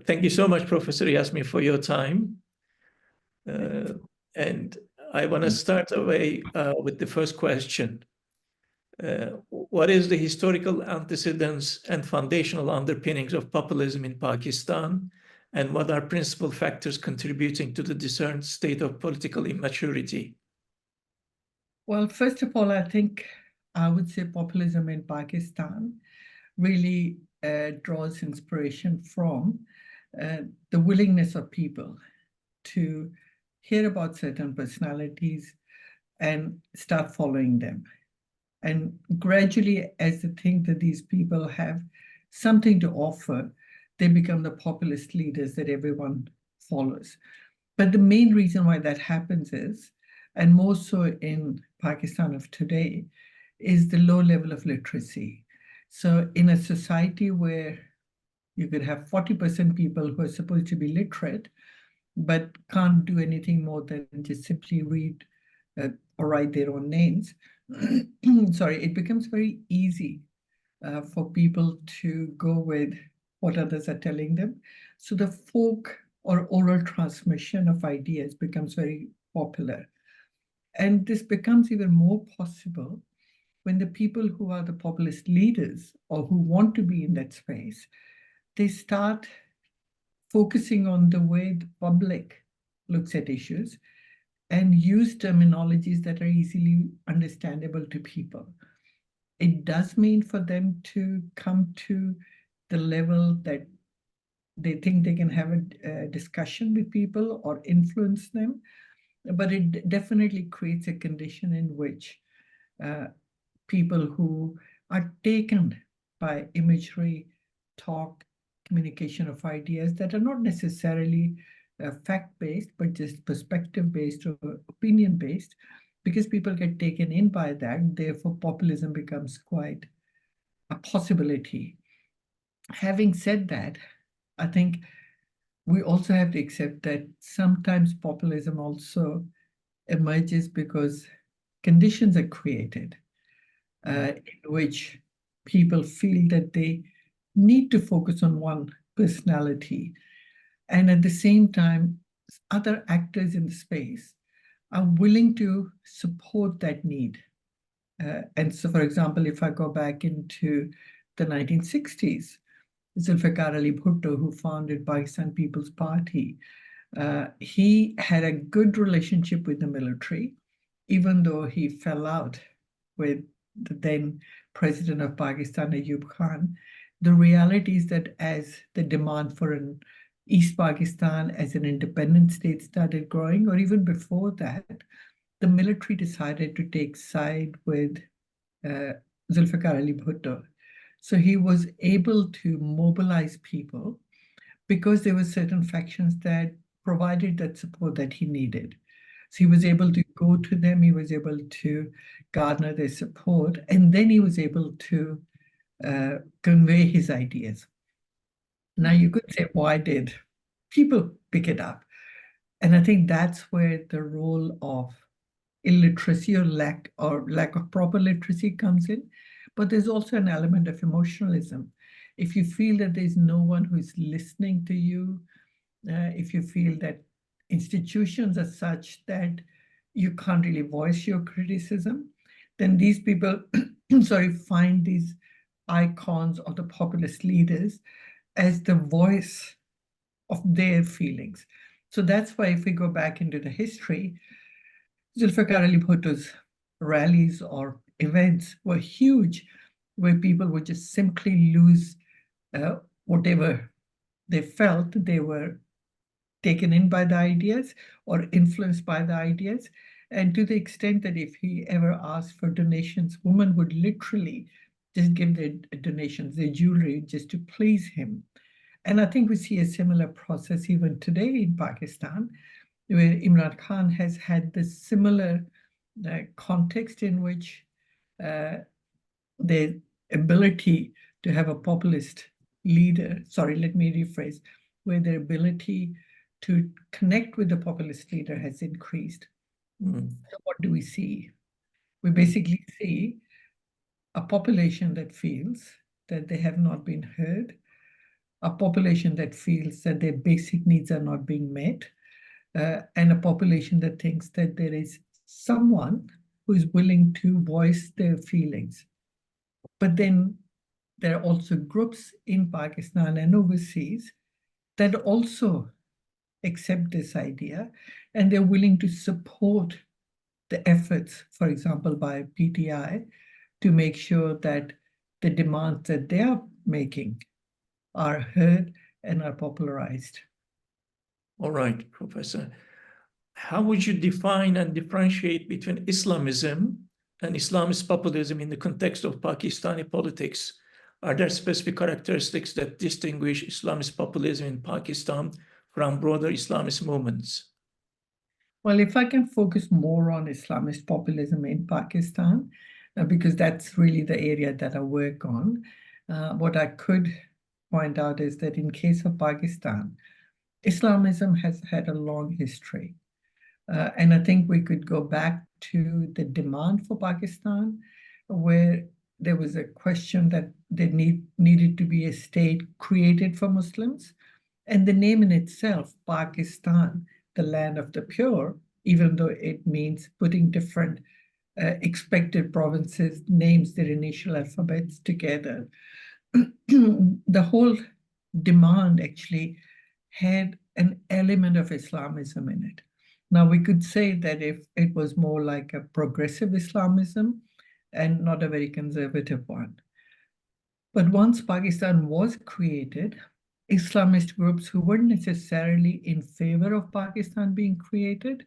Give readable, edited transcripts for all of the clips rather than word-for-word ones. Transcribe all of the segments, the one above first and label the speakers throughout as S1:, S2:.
S1: Thank you so much, Professor Yasmeen, for your time. And I want to start away with the first question. What is the historical antecedents and foundational underpinnings of populism in Pakistan? And what are principal factors contributing to the discerned state of political immaturity?
S2: Well, first of all, I think I would say populism in Pakistan really draws inspiration from the willingness of people to hear about certain personalities and start following them. And gradually, as they think that these people have something to offer, they become the populist leaders that everyone follows. But the main reason why that happens is, and more so in Pakistan of today, is the low level of literacy. So in a society where you could have 40% people who are supposed to be literate, but can't do anything more than just simply read or write their own names, sorry, it becomes very easy for people to go with what others are telling them. So the folk or oral transmission of ideas becomes very popular. And this becomes even more possible when the people who are the populist leaders or who want to be in that space, they start focusing on the way the public looks at issues and use terminologies that are easily understandable to people. It does mean for them to come to the level that they think they can have a discussion with people or influence them, but it definitely creates a condition in which people who are taken by imagery, talk, communication of ideas that are not necessarily fact-based, but just perspective-based or opinion-based, because people get taken in by that, therefore populism becomes quite a possibility. Having said that, I think we also have to accept that sometimes populism also emerges because conditions are created in which people feel that they need to focus on one personality. And at the same time, other actors in the space are willing to support that need. And so, for example, if I go back into the 1960s, Zulfikar Ali Bhutto, who founded Pakistan People's Party, he had a good relationship with the military, even though he fell out with the then president of Pakistan, Ayub Khan. The reality is that as the demand for an East Pakistan as an independent state started growing, or even before that, the military decided to take side with Zulfikar Ali Bhutto. So he was able to mobilize people because there were certain factions that provided that support that he needed. So he was able to go to them, he was able to garner their support, and then he was able to convey his ideas. Now you could say, why did people pick it up? And I think that's where the role of illiteracy or lack of proper literacy comes in. But there's also an element of emotionalism. If you feel that there's no one who is listening to you, if you feel that institutions are such that you can't really voice your criticism, then these people, find these icons or the populist leaders as the voice of their feelings. So that's why if we go back into the history, Zulfikar Ali Bhutto's rallies or events were huge, where people would just simply lose whatever they felt. They were taken in by the ideas or influenced by the ideas. And to the extent that if he ever asked for donations, women would literally just give their donations, their jewelry, just to please him. And I think we see a similar process even today in Pakistan, where Imran Khan has had this similar context in which the ability to have a populist leader, let me rephrase, where their ability to connect with the populist leader has increased. So what do we see? We basically see a population that feels that they have not been heard, a population that feels that their basic needs are not being met, and a population that thinks that there is someone who is willing to voice their feelings. But then there are also groups in Pakistan and overseas that also accept this idea, and they're willing to support the efforts, for example, by PTI, to make sure that the demands that they are making are heard and are popularized.
S1: All right, Professor. How would you define and differentiate between Islamism and Islamist populism in the context of Pakistani politics? Are there specific characteristics that distinguish Islamist populism in Pakistan from broader Islamist movements?
S2: Well, if I can focus more on Islamist populism in Pakistan, because that's really the area that I work on, what I could point out is that in case of Pakistan, Islamism has had a long history. And I think we could go back to the demand for Pakistan, where there was a question that there needed to be a state created for Muslims. And the name in itself, Pakistan, the land of the pure, even though it means putting different expected provinces, names, their initial alphabets together, the whole demand actually had an element of Islamism in it. Now, we could say that if it was more like a progressive Islamism and not a very conservative one. But once Pakistan was created, Islamist groups who weren't necessarily in favor of Pakistan being created,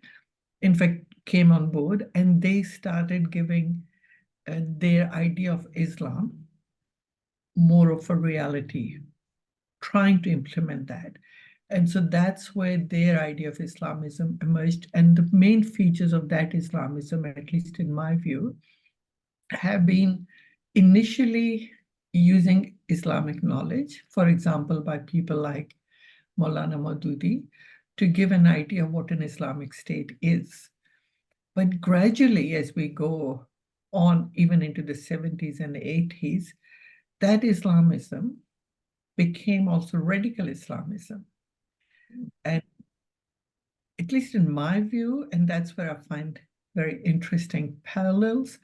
S2: in fact, came on board, and they started giving their idea of Islam more of a reality, trying to implement that. And so that's where their idea of Islamism emerged. And the main features of that Islamism, at least in my view, have been initially using Islamic knowledge, for example, by people like Maulana Maududi, to give an idea of what an Islamic state is. But gradually, as we go on, even into the 70s and 80s, that Islamism became also radical Islamism. And at least in my view, and that's where I find very interesting parallels,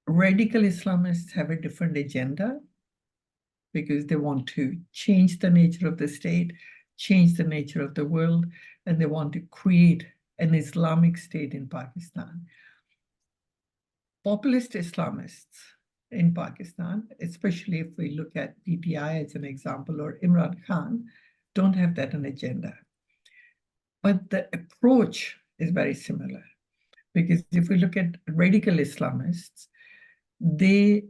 S2: radical Islamists have a different agenda because they want to change the nature of the state, change the nature of the world, and they want to create an Islamic state in Pakistan. Populist Islamists in Pakistan, especially if we look at PTI as an example, or Imran Khan, don't have that an agenda. But the approach is very similar, because if we look at radical Islamists, they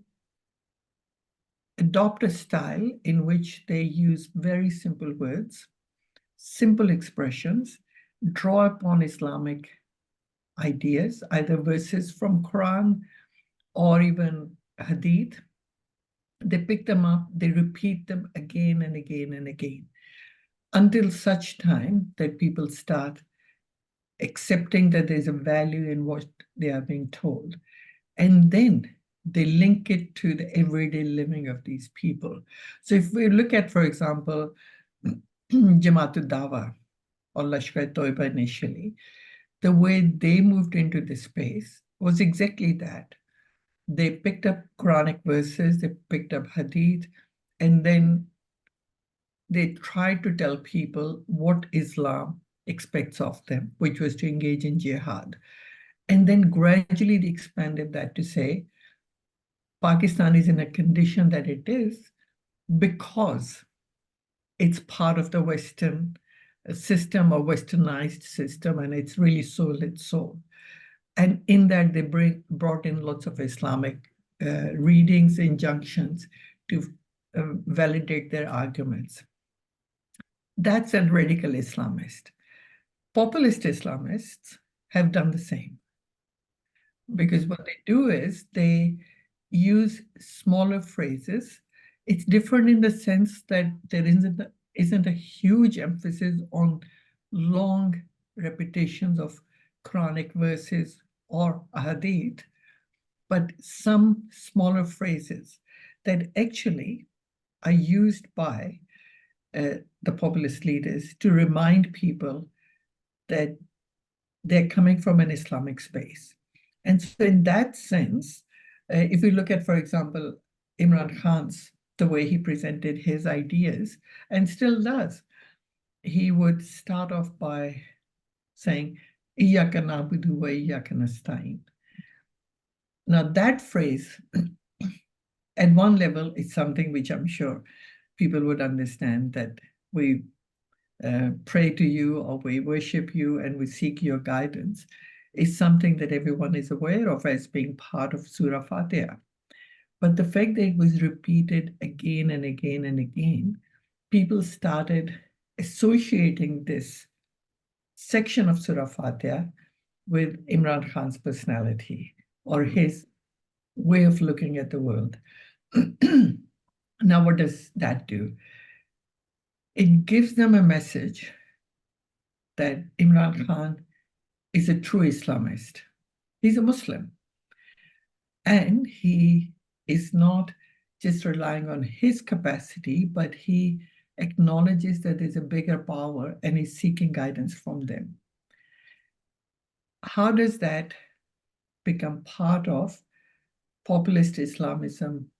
S2: adopt a style in which they use very simple words, simple expressions, draw upon Islamic ideas, either verses from Quran or even Hadith. They pick them up, they repeat them again and again and again, until such time that people start accepting that there's a value in what they are being told. And then they link it to the everyday living of these people. So if we look at, for example, Jamaatul Dawa or Lashkar-e-Toiba initially, the way they moved into this space was exactly that. They picked up Quranic verses, they picked up Hadith, and then they tried to tell people what Islam expects of them, which was to engage in jihad. And then gradually they expanded that to say, Pakistan is in a condition that it is because it's part of the Western system or westernized system, and it's really sold its soul. And in that, they brought in lots of Islamic readings, injunctions to validate their arguments. That's a radical Islamist. Populist Islamists have done the same, because what they do is they use smaller phrases. It's different in the sense that there isn't a huge emphasis on long repetitions of Quranic verses or Hadith, but some smaller phrases that actually are used by the populist leaders to remind people that they're coming from an Islamic space. And so in that sense, if we look at, for example, Imran Khan's, the way he presented his ideas, and still does, he would start off by saying, Iyyaka na'budu wa iyyaka nasta'in. Now that phrase, at one level, is something which I'm sure people would understand, that we pray to you or we worship you and we seek your guidance, is something that everyone is aware of as being part of Surah Fatiha. But the fact that it was repeated again and again and again, people started associating this section of Surah Fatiha with Imran Khan's personality or his way of looking at the world. Now, what does that do? It gives them a message that Imran Khan is a true Islamist. He's a Muslim. And he is not just relying on his capacity, but he acknowledges that there's a bigger power and is seeking guidance from them. How does that become part of populist Islamism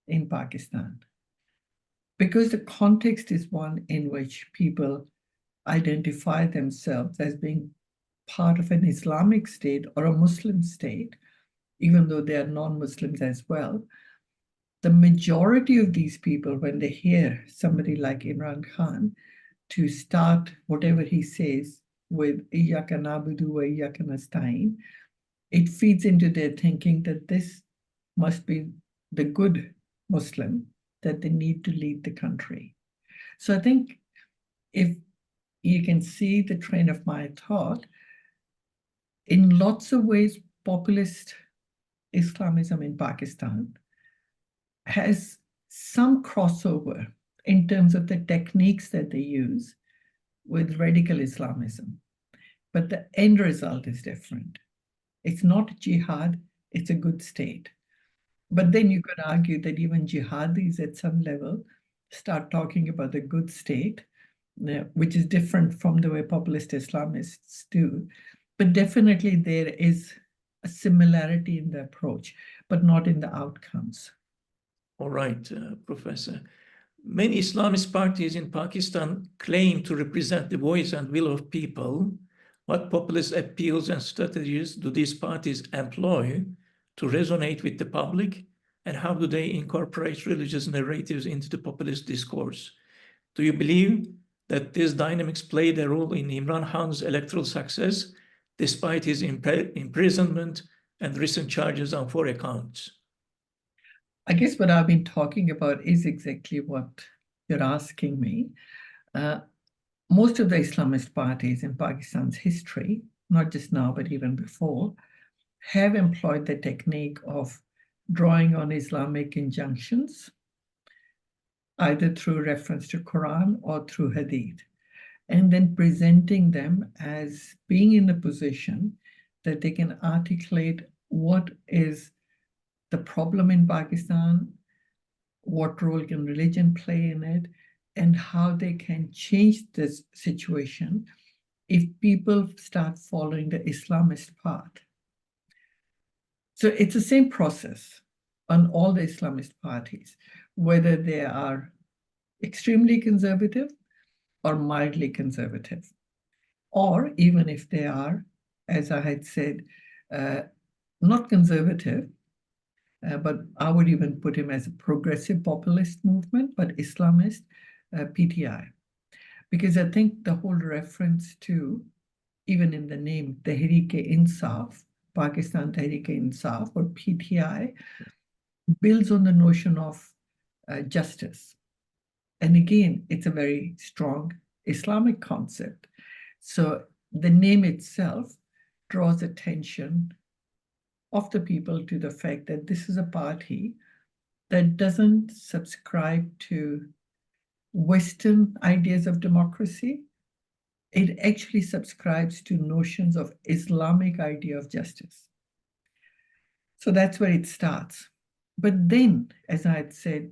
S2: in Pakistan? Because the context is one in which people identify themselves as being part of an Islamic state or a Muslim state, even though they are non-Muslims as well. The majority of these people, when they hear somebody like Imran Khan to start whatever he says with Iyyaka na'budu wa iyyaka nasta'in, it feeds into their thinking that this must be the good Muslim that they need to lead the country. So I think if you can see the train of my thought, in lots of ways, populist Islamism in Pakistan has some crossover in terms of the techniques that they use with radical Islamism. But the end result is different. It's not jihad, it's a good state. But then you could argue that even jihadis at some level start talking about the good state, which is different from the way populist Islamists do. But definitely there is a similarity in the approach, but not in the outcomes.
S1: All right, Professor. Many Islamist parties in Pakistan claim to represent the voice and will of people. What populist appeals and strategies do these parties employ to resonate with the public, and how do they incorporate religious narratives into the populist discourse? Do you believe that these dynamics played a role in Imran Khan's electoral success, despite his imprisonment and recent charges on 4 accounts?
S2: I guess what I've been talking about is exactly what you're asking me. Most of the Islamist parties in Pakistan's history, not just now, but even before, have employed the technique of drawing on Islamic injunctions, either through reference to Quran or through Hadith, and then presenting them as being in a position that they can articulate what is the problem in Pakistan, what role can religion play in it, and how they can change this situation if people start following the Islamist path. So it's the same process on all the Islamist parties, whether they are extremely conservative or mildly conservative, or even if they are, as I had said, not conservative, but I would even put him as a progressive populist movement, but Islamist, PTI. Because I think the whole reference to, even in the name, Tehreek-e-Insaf, Pakistan Tehreek-e-Insaf, or PTI, builds on the notion of justice. And again, it's a very strong Islamic concept. So the name itself draws attention of the people to the fact that this is a party that doesn't subscribe to Western ideas of democracy. It actually subscribes to notions of Islamic idea of justice. So that's where it starts. But then, as I had said,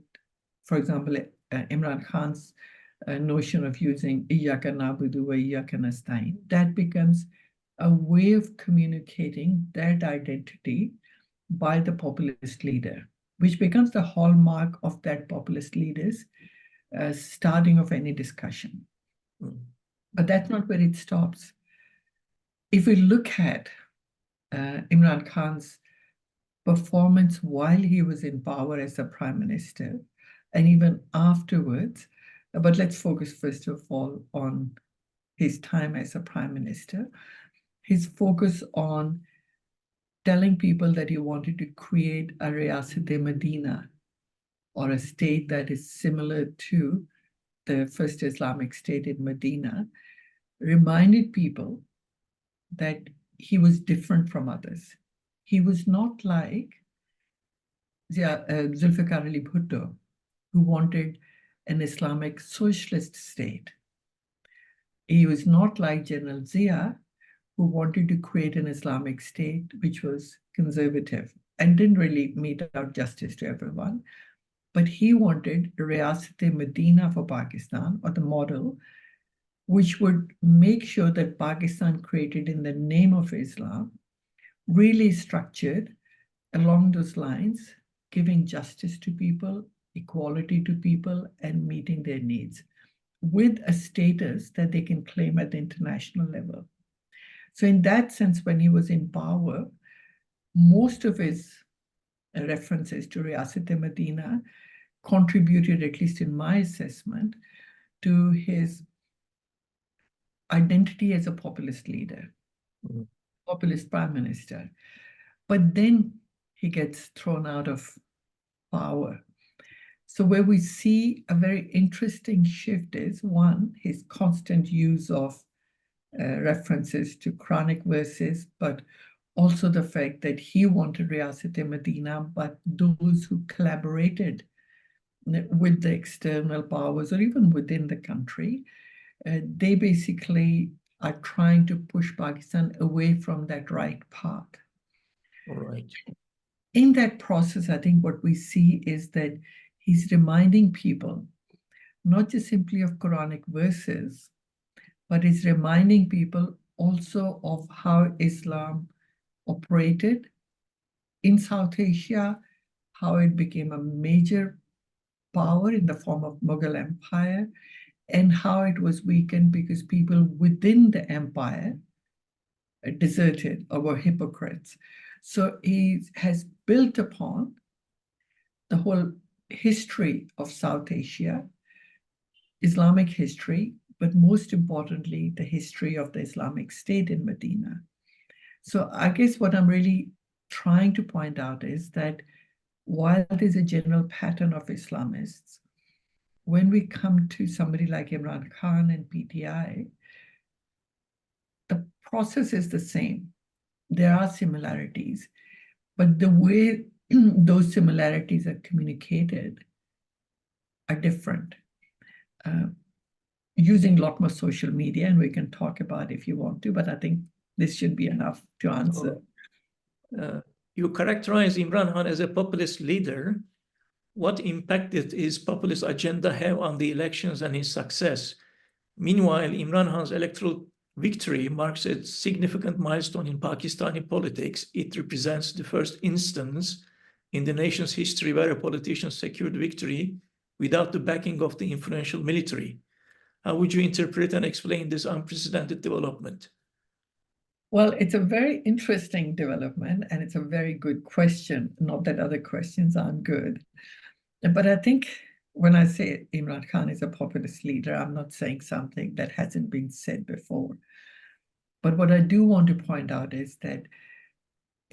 S2: for example, Imran Khan's notion of using Iyyaka na'budu wa iyyaka nasta'in, that becomes a way of communicating that identity by the populist leader, which becomes the hallmark of that populist leader's starting of any discussion. But that's not where it stops. If we look at Imran Khan's performance while he was in power as a prime minister, and even afterwards, but let's focus first of all on his time as a prime minister, his focus on telling people that he wanted to create a Riyasat-e-Medina, or a state that is similar to the first Islamic state in Medina, reminded people that he was different from others. He was not like Zulfikar Ali Bhutto, who wanted an Islamic socialist state. He was not like General Zia, who wanted to create an Islamic state which was conservative and didn't really mete out justice to everyone. But he wanted Riyasat-e-Medina for Pakistan, or the model, which would make sure that Pakistan, created in the name of Islam, really structured along those lines, giving justice to people, equality to people, and meeting their needs, with a status that they can claim at the international level. So in that sense, when he was in power, most of his references to Riyasat-e-Medina contributed, at least in my assessment, to his identity as a populist leader, populist prime minister. But then he gets thrown out of power. So where we see a very interesting shift is, one, his constant use of references to Quranic verses, but also the fact that he wanted Riyasat-e-Medina, but those who collaborated with the external powers or even within the country, they basically are trying to push Pakistan away from that right path.
S1: All right.
S2: In that process, I think what we see is that he's reminding people not just simply of Quranic verses, but he's reminding people also of how Islam operated in South Asia, how it became a major power in the form of Mughal Empire, and how it was weakened because people within the empire deserted or were hypocrites. So he has built upon the whole history of South Asia, Islamic history, but most importantly, the history of the Islamic State in Medina. So I guess what I'm really trying to point out is that while there's a general pattern of Islamists, when we come to somebody like Imran Khan and PTI, the process is the same. There are similarities, but the way those similarities are communicated are different. Using a lot more social media, and we can talk about it if you want to, but I think this should be enough to answer.
S1: You characterize Imran Khan as a populist leader. What impact did his populist agenda have on the elections and his success? Meanwhile, Imran Khan's electoral victory marks a significant milestone in Pakistani politics. It represents the first instance in the nation's history where a politician secured victory without the backing of the influential military. How would you interpret and explain this unprecedented development?
S2: Well, it's a very interesting development, and it's a very good question. Not that other questions aren't good. But I think when I say Imran Khan is a populist leader, I'm not saying something that hasn't been said before. But what I do want to point out is that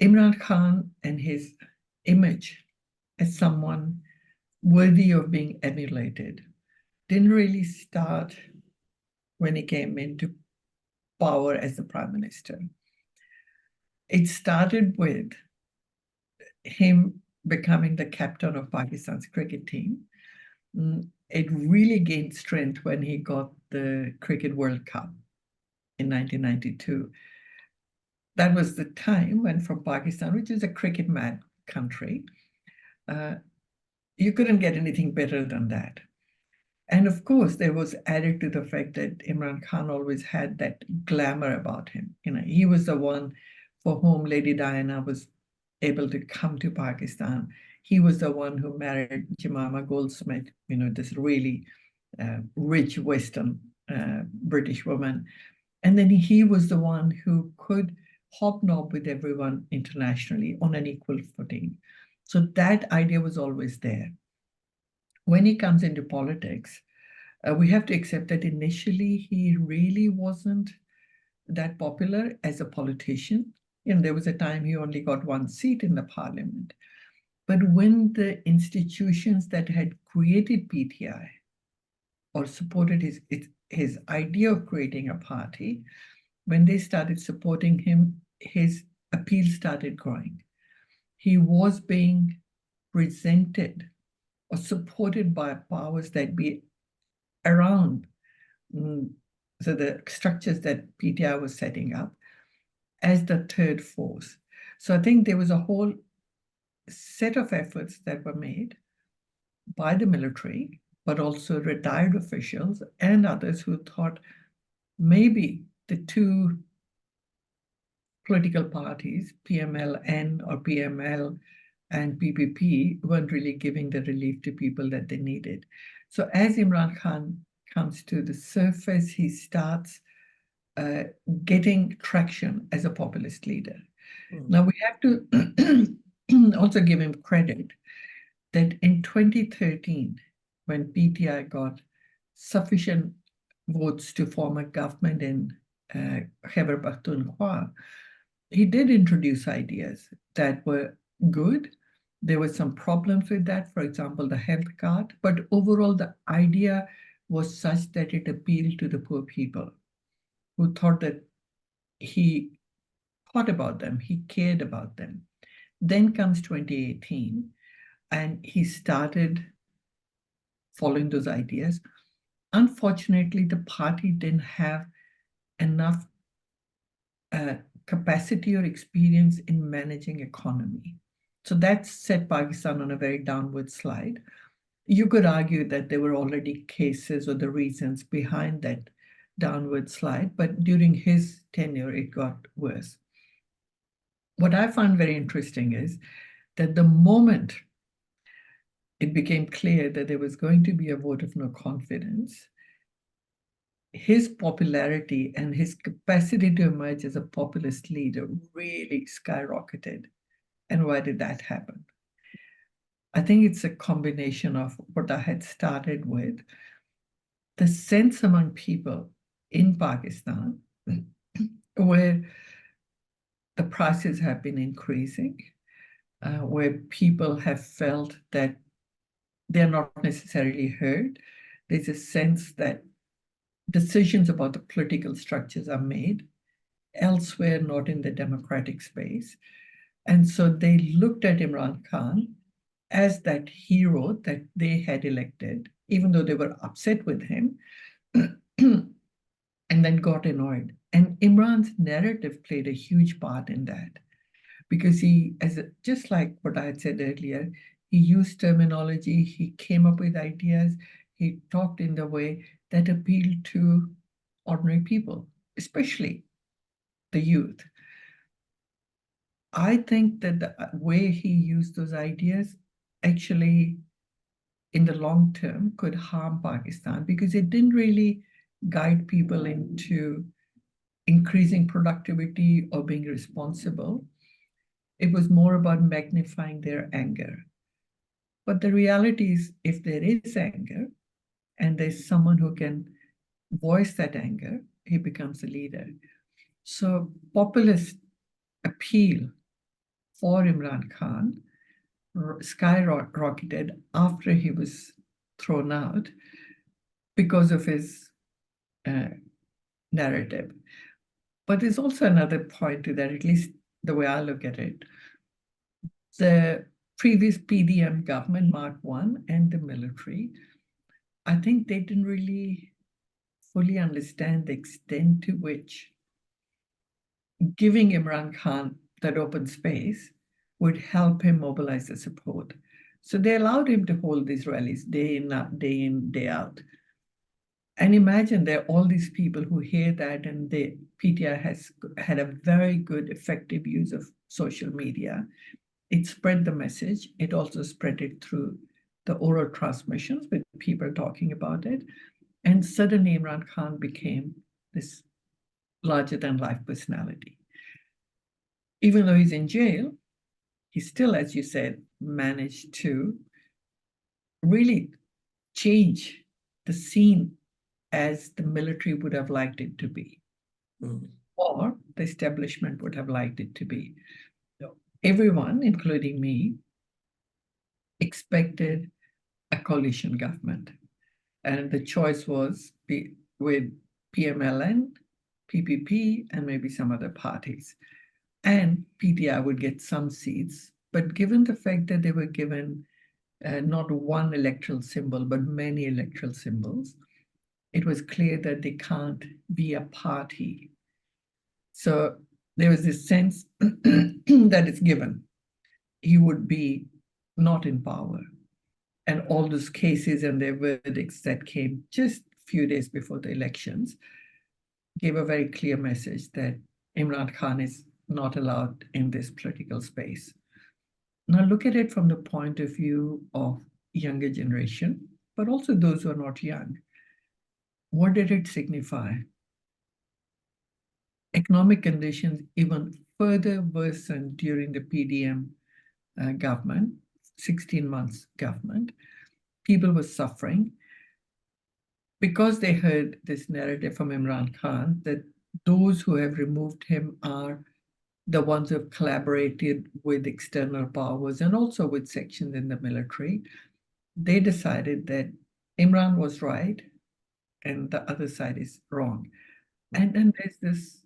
S2: Imran Khan and his image as someone worthy of being emulated didn't really start when he came into power as the prime minister. It started with him becoming the captain of Pakistan's cricket team. It really gained strength when he got the Cricket World Cup in 1992. That was the time when from Pakistan, which is a cricket-mad country, you couldn't get anything better than that. And of course, there was added to the fact that Imran Khan always had that glamour about him. He was the one for whom Lady Diana was able to come to Pakistan. He was the one who married Jemima Goldsmith, this really rich Western British woman. And then he was the one who could hobnob with everyone internationally on an equal footing. So that idea was always there. When he comes into politics, we have to accept that initially he really wasn't that popular as a politician. There was a time he only got one seat in the parliament. But when the institutions that had created PTI or supported his idea of creating a party, when they started supporting him, his appeal started growing. He was being presented or supported by powers that be around so the structures that PTI was setting up as the third force. So I think there was a whole set of efforts that were made by the military, but also retired officials and others who thought maybe the two political parties, PML-N or PML and PPP, weren't really giving the relief to people that they needed. So as Imran Khan comes to the surface, he starts getting traction as a populist leader. Now we have to also give him credit that in 2013, when PTI got sufficient votes to form a government in Khyber Pakhtunkhwa, he did introduce ideas that were good. There were some problems with that, for example, the health card, but overall the idea was such that it appealed to the poor people who thought that he thought about them, he cared about them. Then comes 2018, and he started following those ideas. Unfortunately, the party didn't have enough capacity or experience in managing economy. So that set Pakistan on a very downward slide. You could argue that there were already cases or the reasons behind that downward slide, but during his tenure, it got worse. What I found very interesting is that the moment it became clear that there was going to be a vote of no confidence, his popularity and his capacity to emerge as a populist leader really skyrocketed. And why did that happen? I think it's a combination of what I had started with, the sense among people in Pakistan where the prices have been increasing, where people have felt that they're not necessarily heard. There's a sense that decisions about the political structures are made elsewhere, not in the democratic space. And so they looked at Imran Khan as that hero that they had elected, even though they were upset with him, and then got annoyed. And Imran's narrative played a huge part in that, because just like what I had said earlier, he used terminology, he came up with ideas, he talked in the way that appealed to ordinary people, especially the youth. I think that the way he used those ideas actually, in the long term, could harm Pakistan, because it didn't really guide people into increasing productivity or being responsible. It was more about magnifying their anger. But the reality is, if there is anger and there's someone who can voice that anger, he becomes a leader. So populist appeal for Imran Khan skyrocketed after he was thrown out because of his narrative. But there's also another point to that, at least the way I look at it. The previous PDM government, Mark I, and the military, I think they didn't really fully understand the extent to which giving Imran Khan that open space would help him mobilize the support. So they allowed him to hold these rallies day in, day out. And imagine there are all these people who hear that, and the PTI has had a very good, effective use of social media. It spread the message. It also spread it through the oral transmissions with people talking about it. And suddenly Imran Khan became this larger-than-life personality. Even though he's in jail, he still, as you said, managed to really change the scene as the military would have liked it to be, or the establishment would have liked it to be. Everyone, including me, expected a coalition government. And the choice was with PML-N, PPP, and maybe some other parties. And PTI would get some seats. But given the fact that they were given not one electoral symbol, but many electoral symbols, it was clear that they can't be a party. So there was this sense that it's given. He would be not in power. And all those cases and their verdicts that came just a few days before the elections gave a very clear message that Imran Khan is not allowed in this political space. Now look at it from the point of view of younger generation, but also those who are not young. What did it signify? Economic conditions even further worsened during the PDM government, 16 months government. People were suffering because they heard this narrative from Imran Khan that those who have removed him are the ones who have collaborated with external powers and also with sections in the military. They decided that Imran was right and the other side is wrong. And then there's this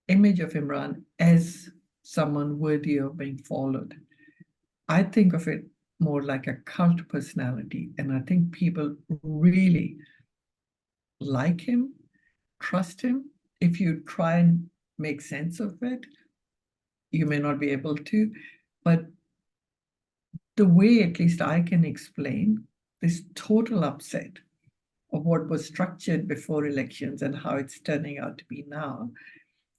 S2: image of Imran as someone worthy of being followed. I think of it more like a cult personality, and I think people really like him, trust him. If you try and make sense of it, you may not be able to, but the way at least I can explain this total upset of what was structured before elections and how it's turning out to be now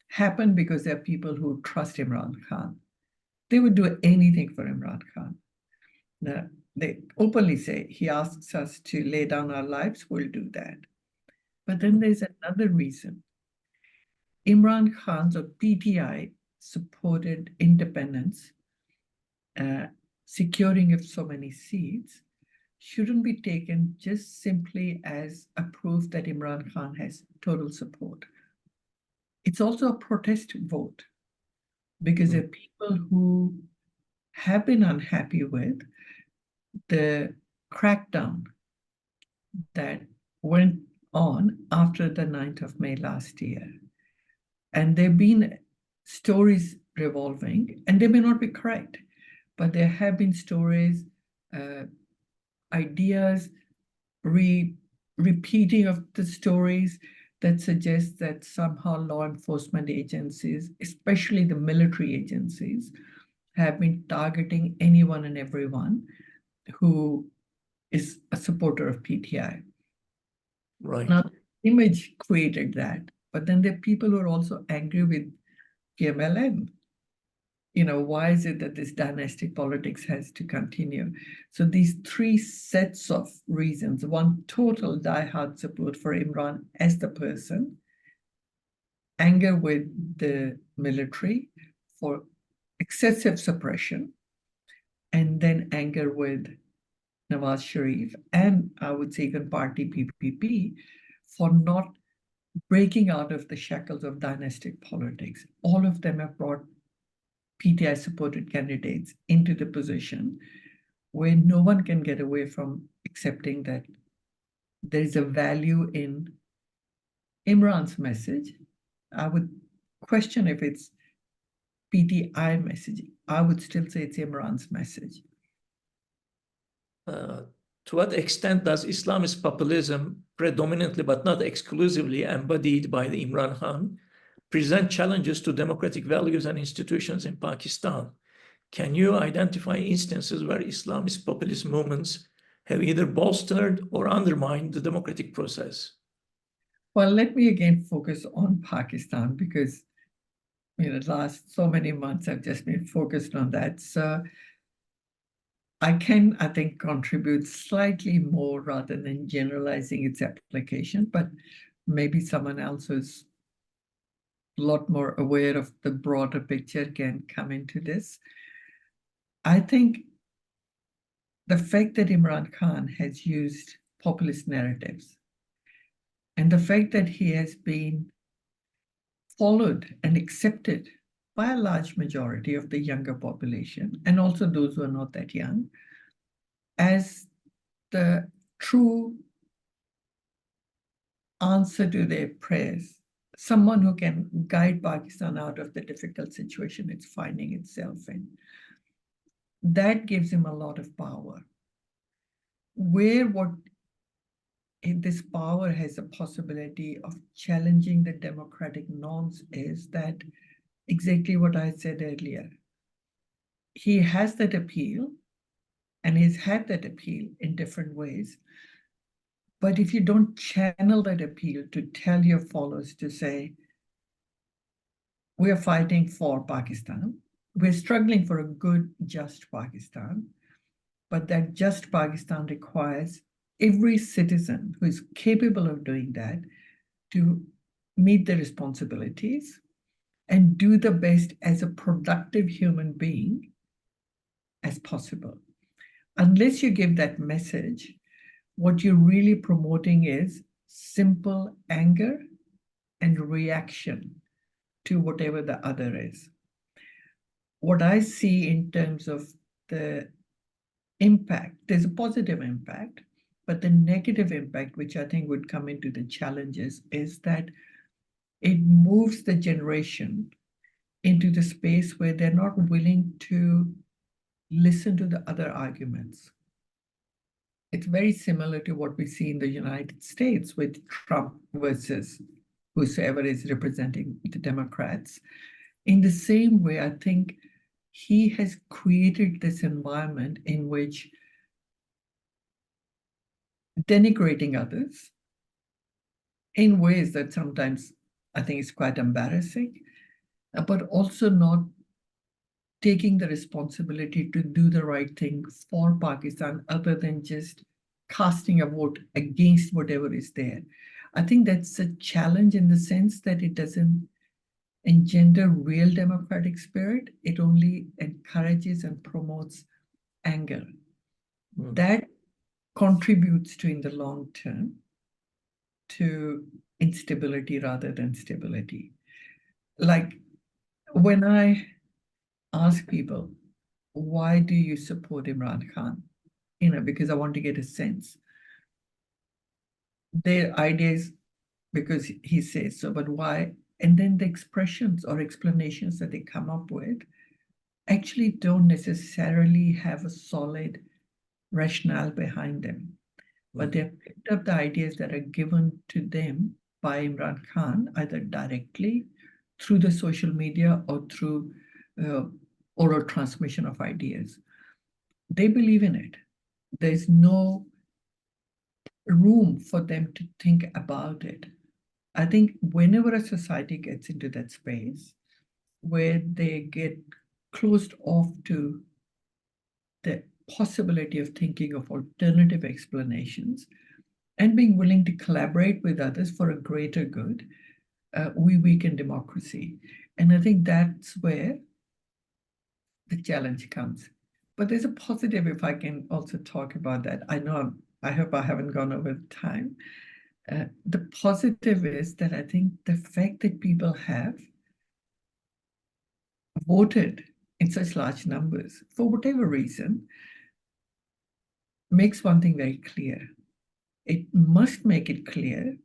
S2: happened because there are people who trust Imran Khan. They would do anything for Imran Khan. Now, they openly say, he asks us to lay down our lives, we'll do that. But then there's another reason. Imran Khan's or PTI supported independence, securing of so many seats, shouldn't be taken just simply as a proof that Imran Khan has total support. It's also a protest vote because there are people who have been unhappy with the crackdown that went on after the 9th of May last year. And there have been stories revolving, and they may not be correct, but there have been stories, ideas, repeating of the stories that suggest that somehow law enforcement agencies, especially the military agencies, have been targeting anyone and everyone who is a supporter of PTI.
S1: Right.
S2: Now, the image created that, but then there are people who are also angry with PML-N. You know, why is it that this dynastic politics has to continue? So these three sets of reasons: one, total diehard support for Imran as the person, anger with the military for excessive suppression, and then anger with Nawaz Sharif, and I would say even party PPP, for not breaking out of the shackles of dynastic politics. All of them have brought PTI-supported candidates into the position where no one can get away from accepting that there is a value in Imran's message. I would question if it's PTI message. I would still say it's Imran's message.
S1: To what extent does Islamist populism, predominantly but not exclusively embodied by the Imran Khan, present challenges to democratic values and institutions in Pakistan? Can you identify instances where Islamist populist movements have either bolstered or undermined the democratic process?
S2: Well, let me again focus on Pakistan because the last so many months I've just been focused on that. So I can, I think, contribute slightly more rather than generalizing its application, but maybe someone else who's a lot more aware of the broader picture can come into this. I think the fact that Imran Khan has used populist narratives and the fact that he has been followed and accepted by a large majority of the younger population, and also those who are not that young, as the true answer to their prayers, someone who can guide Pakistan out of the difficult situation it's finding itself in. That gives him a lot of power. Where what this power has a possibility of challenging the democratic norms is that exactly what I said earlier. He has that appeal, and he's had that appeal in different ways. But if you don't channel that appeal to tell your followers to say, we are fighting for Pakistan, we're struggling for a good, just Pakistan, but that just Pakistan requires every citizen who is capable of doing that to meet the responsibilities and do the best as a productive human being as possible. Unless you give that message, what you're really promoting is simple anger and reaction to whatever the other is. What I see in terms of the impact, there's a positive impact, but the negative impact, which I think would come into the challenges, is that it moves the generation into the space where they're not willing to listen to the other arguments. It's very similar to what we see in the United States with Trump versus whosoever is representing the Democrats. In the same way, I think he has created this environment in which denigrating others in ways that sometimes I think is quite embarrassing, but also not taking the responsibility to do the right thing for Pakistan other than just casting a vote against whatever is there. I think that's a challenge in the sense that it doesn't engender real democratic spirit. It only encourages and promotes anger. That contributes to, in the long term, to instability rather than stability. Like when I ask people, why do you support Imran Khan? Because I want to get a sense. Their ideas, because he says so, but why? And then the expressions or explanations that they come up with actually don't necessarily have a solid rationale behind them. But they've picked up the ideas that are given to them by Imran Khan, either directly through the social media or through oral transmission of ideas. They believe in it. There's no room for them to think about it. I think whenever a society gets into that space where they get closed off to the possibility of thinking of alternative explanations and being willing to collaborate with others for a greater good, we weaken democracy. And I think that's where the challenge comes. But there's a positive, if I can also talk about that. I hope I haven't gone over time. The positive is that I think the fact that people have voted in such large numbers, for whatever reason, makes one thing very clear. It must make it clear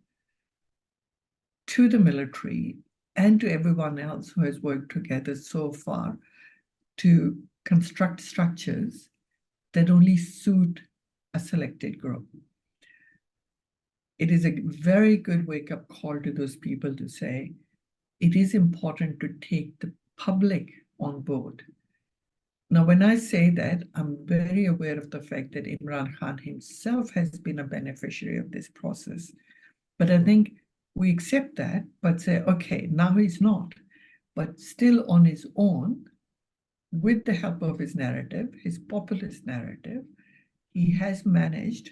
S2: to the military and to everyone else who has worked together so far to construct structures that only suit a selected group. It is a very good wake-up call to those people to say, it is important to take the public on board Now, when I say that, I'm very aware of the fact that Imran Khan himself has been a beneficiary of this process. But I think we accept that, but say, okay, now he's not. But still on his own, with the help of his narrative, his populist narrative, he has managed,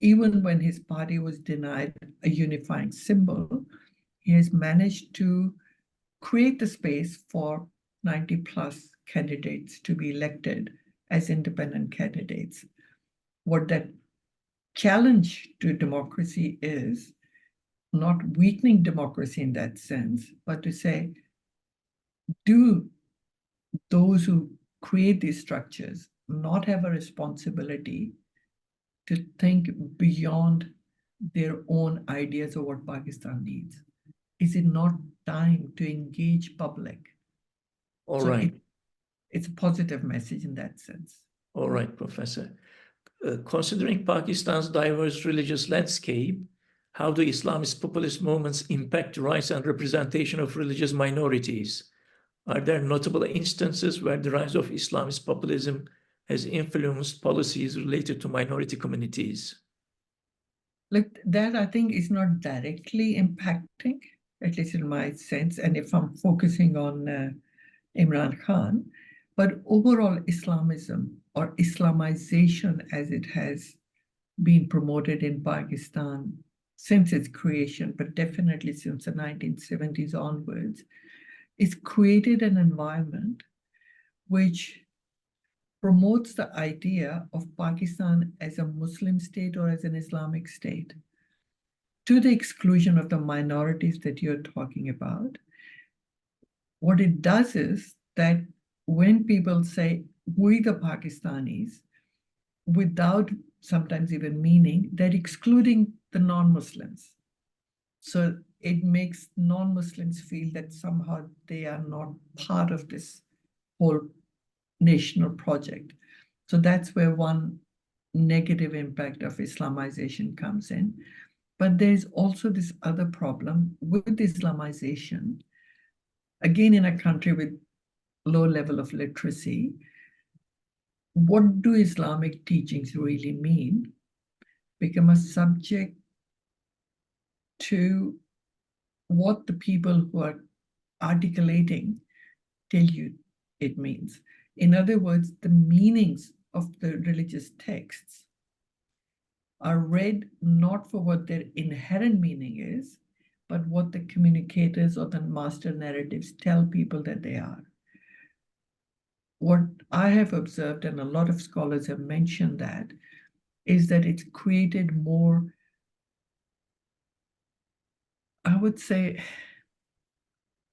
S2: even when his party was denied a unifying symbol, he has managed to create the space for 90 plus candidates to be elected as independent candidates. What that challenge to democracy is, not weakening democracy in that sense, but to say, do those who create these structures not have a responsibility to think beyond their own ideas of what Pakistan needs? Is it not time to engage public?
S1: All right.
S2: It's a positive message in that sense.
S1: All right, Professor. Considering Pakistan's diverse religious landscape, how do Islamist populist movements impact rights and representation of religious minorities? Are there notable instances where the rise of Islamist populism has influenced policies related to minority communities?
S2: Look, that I think is not directly impacting, at least in my sense, and if I'm focusing on Imran Khan, but overall Islamism or Islamization as it has been promoted in Pakistan since its creation, but definitely since the 1970s onwards, it's created an environment which promotes the idea of Pakistan as a Muslim state or as an Islamic state, to the exclusion of the minorities that you're talking about. What it does is that when people say, we the Pakistanis, without sometimes even meaning, they're excluding the non-Muslims. So it makes non-Muslims feel that somehow they are not part of this whole national project. So that's where one negative impact of Islamization comes in. But there's also this other problem with Islamization. Again, in a country with low level of literacy, what do Islamic teachings really mean? Become a subject to what the people who are articulating tell you it means. In other words, the meanings of the religious texts are read not for what their inherent meaning is, but what the communicators or the master narratives tell people that they are. What I have observed, and a lot of scholars have mentioned that, is that it's created more, I would say,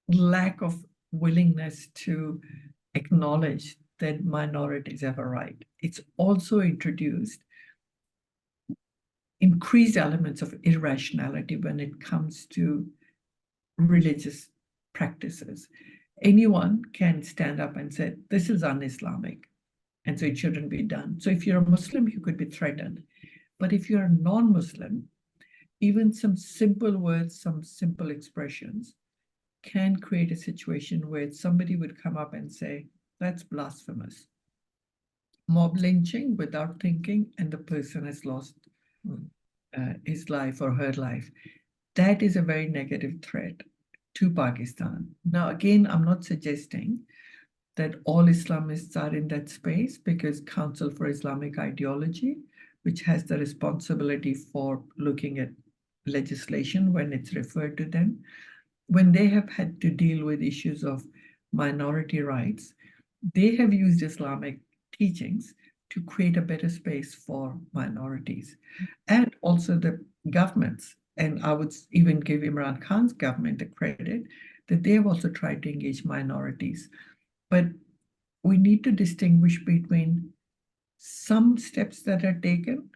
S2: lack of willingness to acknowledge that minorities have a right. It's also introduced increased elements of irrationality when it comes to religious practices. Anyone can stand up and say, this is un-Islamic, and so it shouldn't be done. So if you're a Muslim, you could be threatened. But if you're a non-Muslim, even some simple words, some simple expressions can create a situation where somebody would come up and say, that's blasphemous. Mob lynching without thinking, and the person has lost his life or her life. That is a very negative threat to Pakistan. Now, again, I'm not suggesting that all Islamists are in that space, because Council for Islamic Ideology, which has the responsibility for looking at legislation when it's referred to them, when they have had to deal with issues of minority rights, they have used Islamic teachings to create a better space for minorities. And also the governments, and I would even give Imran Khan's government the credit that they have also tried to engage minorities. But we need to distinguish between some steps that are taken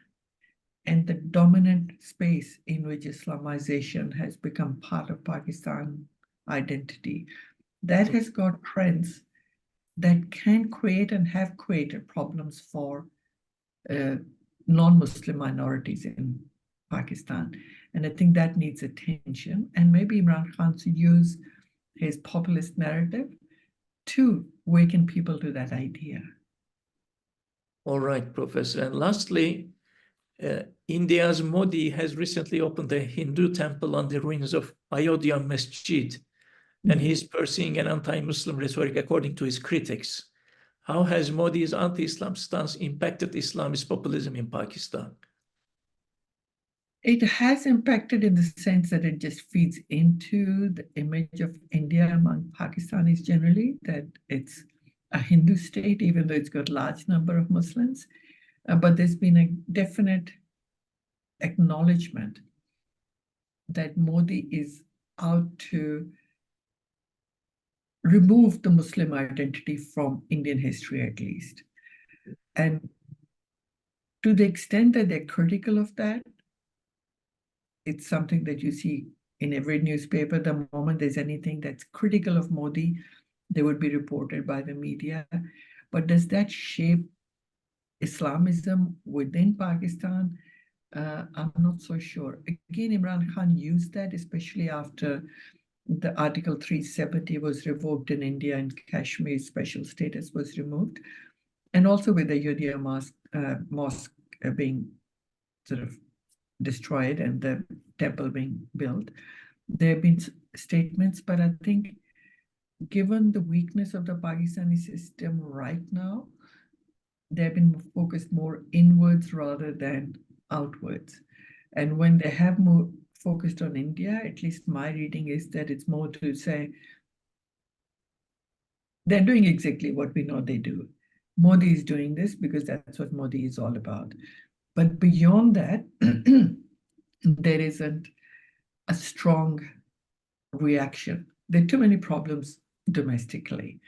S2: and the dominant space in which Islamization has become part of Pakistan identity. That has got trends that can create and have created problems for non-Muslim minorities in Pakistan. And I think that needs attention. And maybe Imran Khan to use his populist narrative to awaken people to that idea.
S1: All right, Professor. And lastly, India's Modi has recently opened a Hindu temple on the ruins of Ayodhya Masjid, and he's pursuing an anti-Muslim rhetoric according to his critics. How has Modi's anti-Islam stance impacted Islamist populism in Pakistan?
S2: It has impacted in the sense that it just feeds into the image of India among Pakistanis generally, that it's a Hindu state, even though it's got a large number of Muslims. But there's been a definite acknowledgement that Modi is out to remove the Muslim identity from Indian history, at least. And to the extent that they're critical of that, it's something that you see in every newspaper. The moment there's anything that's critical of Modi, they would be reported by the media. But does that shape Islamism within Pakistan? I'm not so sure. Again, Imran Khan used that, especially after the Article 370 was revoked in India and Kashmir's special status was removed. And also with the Ayodhya mosque being sort of destroyed and the temple being built. There have been statements, but I think given the weakness of the Pakistani system right now, they've been focused more inwards rather than outwards. And when they have more focused on India, at least my reading is that it's more to say, they're doing exactly what we know they do. Modi is doing this because that's what Modi is all about. But beyond that, there isn't a strong reaction. There are too many problems domestically.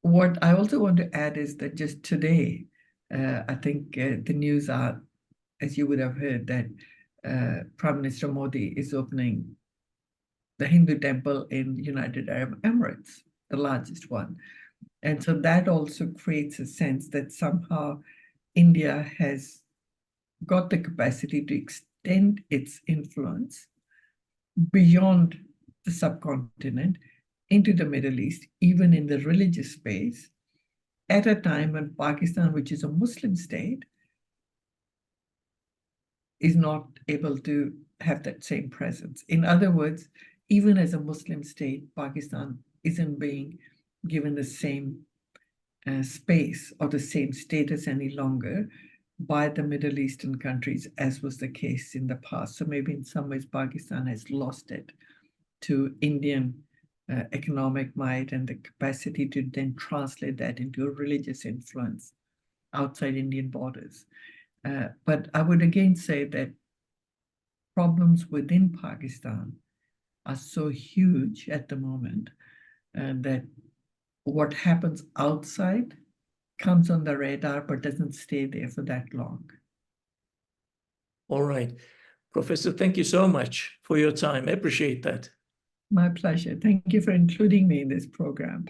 S2: What I also want to add is that just today, I think the news are, as you would have heard, that Prime Minister Modi is opening the Hindu temple in United Arab Emirates, the largest one. And so that also creates a sense that somehow India has got the capacity to extend its influence beyond the subcontinent into the Middle East, even in the religious space, at a time when Pakistan, which is a Muslim state, is not able to have that same presence. In other words, even as a Muslim state, Pakistan isn't being given the same space or the same status any longer by the Middle Eastern countries, as was the case in the past. So maybe in some ways, Pakistan has lost it to Indian economic might and the capacity to then translate that into a religious influence outside Indian borders. But I would again say that problems within Pakistan are so huge at the moment that what happens outside comes on the radar but doesn't stay there for that long.
S1: All right. Professor, thank you so much for your time. I appreciate that.
S2: My pleasure. Thank you for including me in this program.